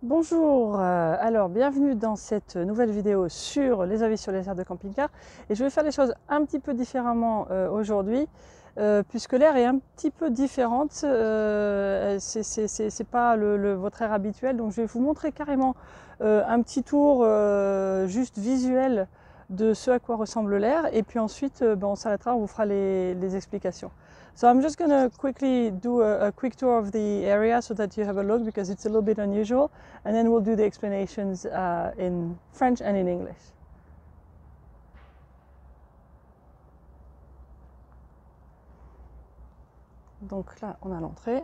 Bonjour, alors bienvenue dans cette nouvelle vidéo sur les avis sur les aires de camping-car et je vais faire les choses un petit peu différemment aujourd'hui puisque l'aire est un petit peu différente, c'est pas votre aire habituelle, donc je vais vous montrer carrément un petit tour juste visuel de ce à quoi ressemble l'aire et puis ensuite on s'arrêtera, on vous fera les explications. So I'm just going to quickly do a quick tour of the area so that you have a look because it's a little bit unusual, and then we'll do the explanations in French and in English. Donc là, on a l'entrée.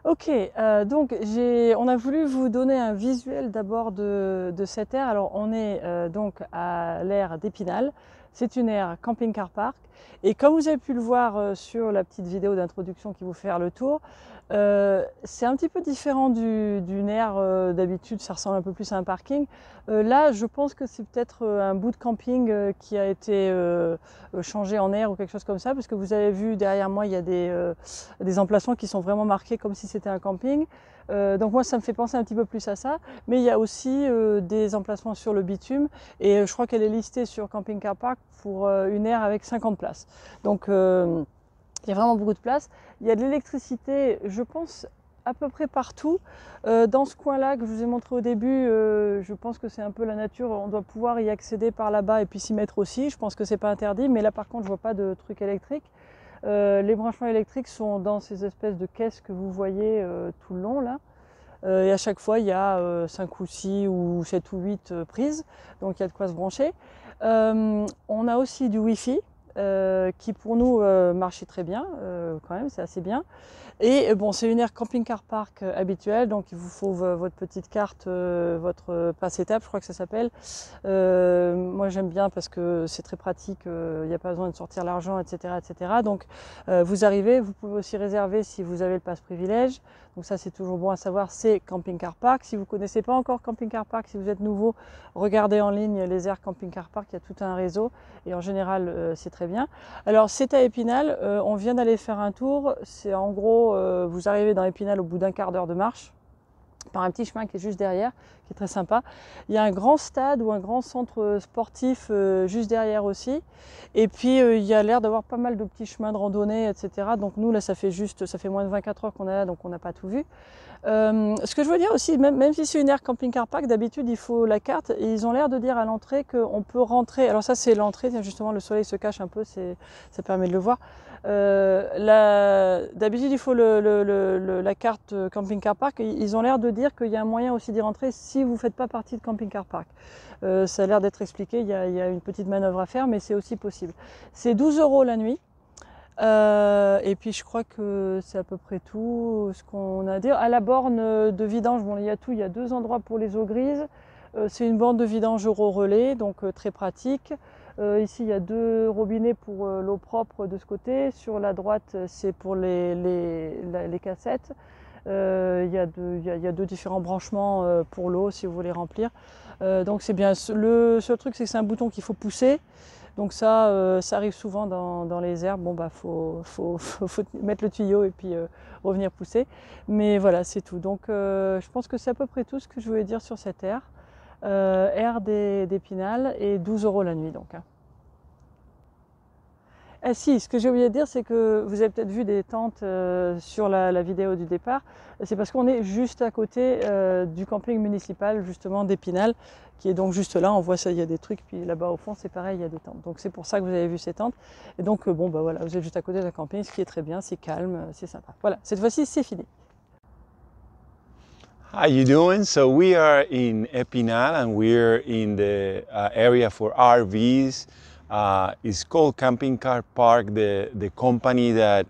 Ok, donc on a voulu vous donner un visuel d'abord de cette aire. Alors on est donc à l'aire d'Épinal, c'est une aire camping-car park et comme vous avez pu le voir sur la petite vidéo d'introduction qui vous fait faire le tour, c'est un petit peu différent d'une aire d'habitude, ça ressemble un peu plus à un parking. Là je pense que c'est peut-être un bout de camping qui a été changé en aire ou quelque chose comme ça, parce que vous avez vu derrière moi il y a des emplacements qui sont vraiment marqués comme si c'était un camping. Donc moi ça me fait penser un petit peu plus à ça, mais il y a aussi des emplacements sur le bitume et je crois qu'elle est listée sur Camping Car Park pour une aire avec 50 places. Donc il y a vraiment beaucoup de place. Il y a de l'électricité, je pense, à peu près partout. Dans ce coin-là que je vous ai montré au début, je pense que c'est un peu la nature. On doit pouvoir y accéder par là-bas et puis s'y mettre aussi. Je pense que c'est pas interdit, mais là par contre, je vois pas de truc électrique. Les branchements électriques sont dans ces espèces de caisses que vous voyez tout le long là. Et à chaque fois, il y a 5 ou 6 ou 7 ou 8 prises, donc il y a de quoi se brancher. On a aussi du Wi-Fi. Qui pour nous marchait très bien, quand même, c'est assez bien. Et bon, c'est une aire camping-car park habituelle, donc il vous faut votre petite carte, votre passe-étape, je crois que ça s'appelle. Moi j'aime bien parce que c'est très pratique, il n'y a pas besoin de sortir l'argent, etc., etc. Donc vous arrivez, vous pouvez aussi réserver si vous avez le passe privilège. Donc ça c'est toujours bon à savoir, c'est camping-car park. Si vous ne connaissez pas encore camping-car park, si vous êtes nouveau, regardez en ligne les aires camping-car park, il y a tout un réseau et en général c'est très bien. Alors c'est à Épinal, on vient d'aller faire un tour, c'est en gros, vous arrivez dans Épinal au bout d'un quart d'heure de marche. par un petit chemin qui est juste derrière, qui est très sympa. Il y a un grand stade ou un grand centre sportif juste derrière aussi. Et puis il y a l'air d'avoir pas mal de petits chemins de randonnée, etc. Donc nous là ça fait moins de 24 heures qu'on est là, donc on n'a pas tout vu. Ce que je veux dire aussi, même si c'est une aire camping-car park, d'habitude il faut la carte et ils ont l'air de dire à l'entrée qu'on peut rentrer. Alors ça c'est l'entrée, justement le soleil se cache un peu, ça permet de le voir. D'habitude il faut la carte camping-car park. Ils ont l'air de dire qu'il y a un moyen aussi d'y rentrer si vous ne faites pas partie de camping-car park. Ça a l'air d'être expliqué, il y a une petite manœuvre à faire, mais c'est aussi possible. C'est 12 € la nuit. Et puis je crois que c'est à peu près tout ce qu'on a à dire. À la borne de vidange, bon, il y a tout, il y a 2 endroits pour les eaux grises. C'est une borne de vidange Euro-Relais, donc très pratique. Ici il y a 2 robinets pour l'eau propre de ce côté. Sur la droite c'est pour les cassettes. Il y a 2 différents branchements pour l'eau si vous voulez remplir. Donc c'est bien. Le seul truc c'est que c'est un bouton qu'il faut pousser. Donc ça arrive souvent dans les herbes. Bon bah faut mettre le tuyau et puis revenir pousser. Mais voilà, c'est tout. Donc je pense que c'est à peu près tout ce que je voulais dire sur cette aire. Aire d'Épinal et 12 € la nuit donc. Hein. Ah si, ce que j'ai oublié de dire, c'est que vous avez peut-être vu des tentes sur la vidéo du départ. C'est parce qu'on est juste à côté du camping municipal justement d'Épinal, qui est donc juste là. On voit ça, il y a des trucs, puis là-bas au fond, c'est pareil, il y a des tentes. Donc c'est pour ça que vous avez vu ces tentes. Et donc bon, bah voilà, vous êtes juste à côté d'un camping, ce qui est très bien, c'est calme, c'est sympa. Voilà, cette fois-ci, c'est fini. How you doing? So we are in Epinal and we're in the area for RVs. It's called Camping Car Park, the company that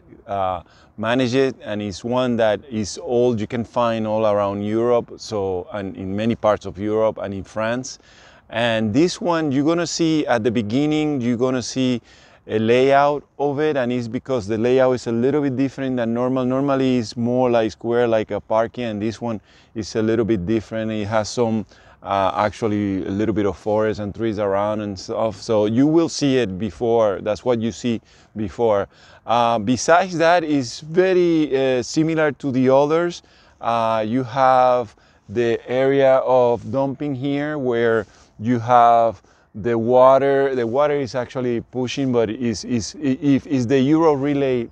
manages it, and it's one that is old. You can find all around Europe, so and in many parts of Europe and in France. And this one, you're gonna see at the beginning, you're gonna see a layout of it, and it's because the layout is a little bit different than normal. Normally it's more like square, like a parking, and this one is a little bit different. It has some actually a little bit of forest and trees around and stuff, so you will see it before. That's what you see before. Besides that, it's very similar to the others. You have the area of dumping here where you have the water is actually pushing, but it's the Euro Relay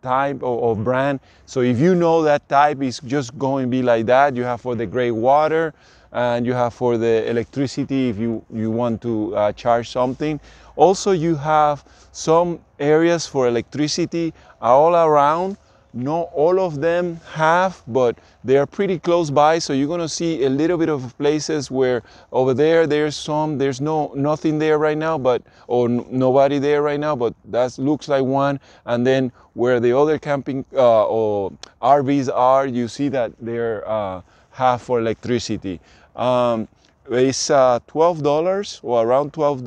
type of brand. So if you know that type, it's just going to be like that. You have for the gray water, and you have for the electricity if you want to charge something. Also, you have some areas for electricity all around. Not all of them have, but they are pretty close by, so you're going to see a little bit of places where over there's nothing there right now, or nobody there right now, but that looks like one. And then where the other camping or RVs are, you see that they're half for electricity. It's $12 or around 12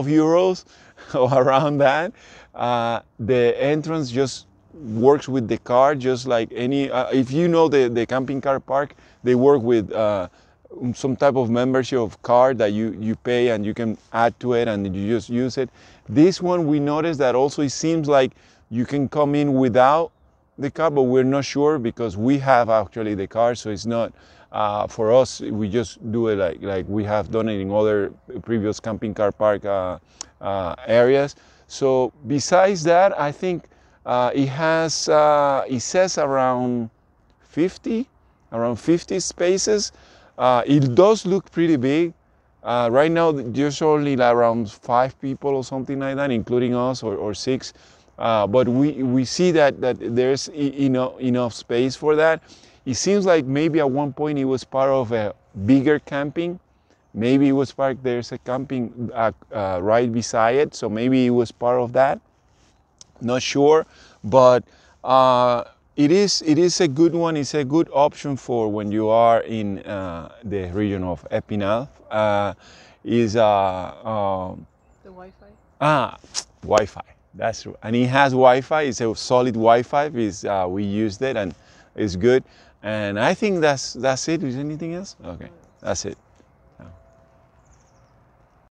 euros or around that. The entrance just works with the car, just like any, if you know the camping car park, they work with some type of membership of card that you pay and you can add to it and you just use it. This one, we noticed that also it seems like you can come in without the car, but we're not sure because we have actually the car, so it's not, for us, we just do it like we have done it in other previous camping car park areas. So besides that, I think it says around 50 spaces. It does look pretty big. Right now, there's only around 5 people or something like that, including us, or 6. But we see that there's enough space for that. It seems like maybe at one point it was part of a bigger camping. Maybe it was part, there's a camping right beside it, so maybe it was part of that. Not sure, but it is a good one. It's a good option for when you are in the region of Epinal. Is the Wi-Fi? Wi-Fi. That's true, and it has Wi-Fi. It's a solid Wi-Fi. We used it and it's good. And I think that's it. Is anything else? Okay, that's it.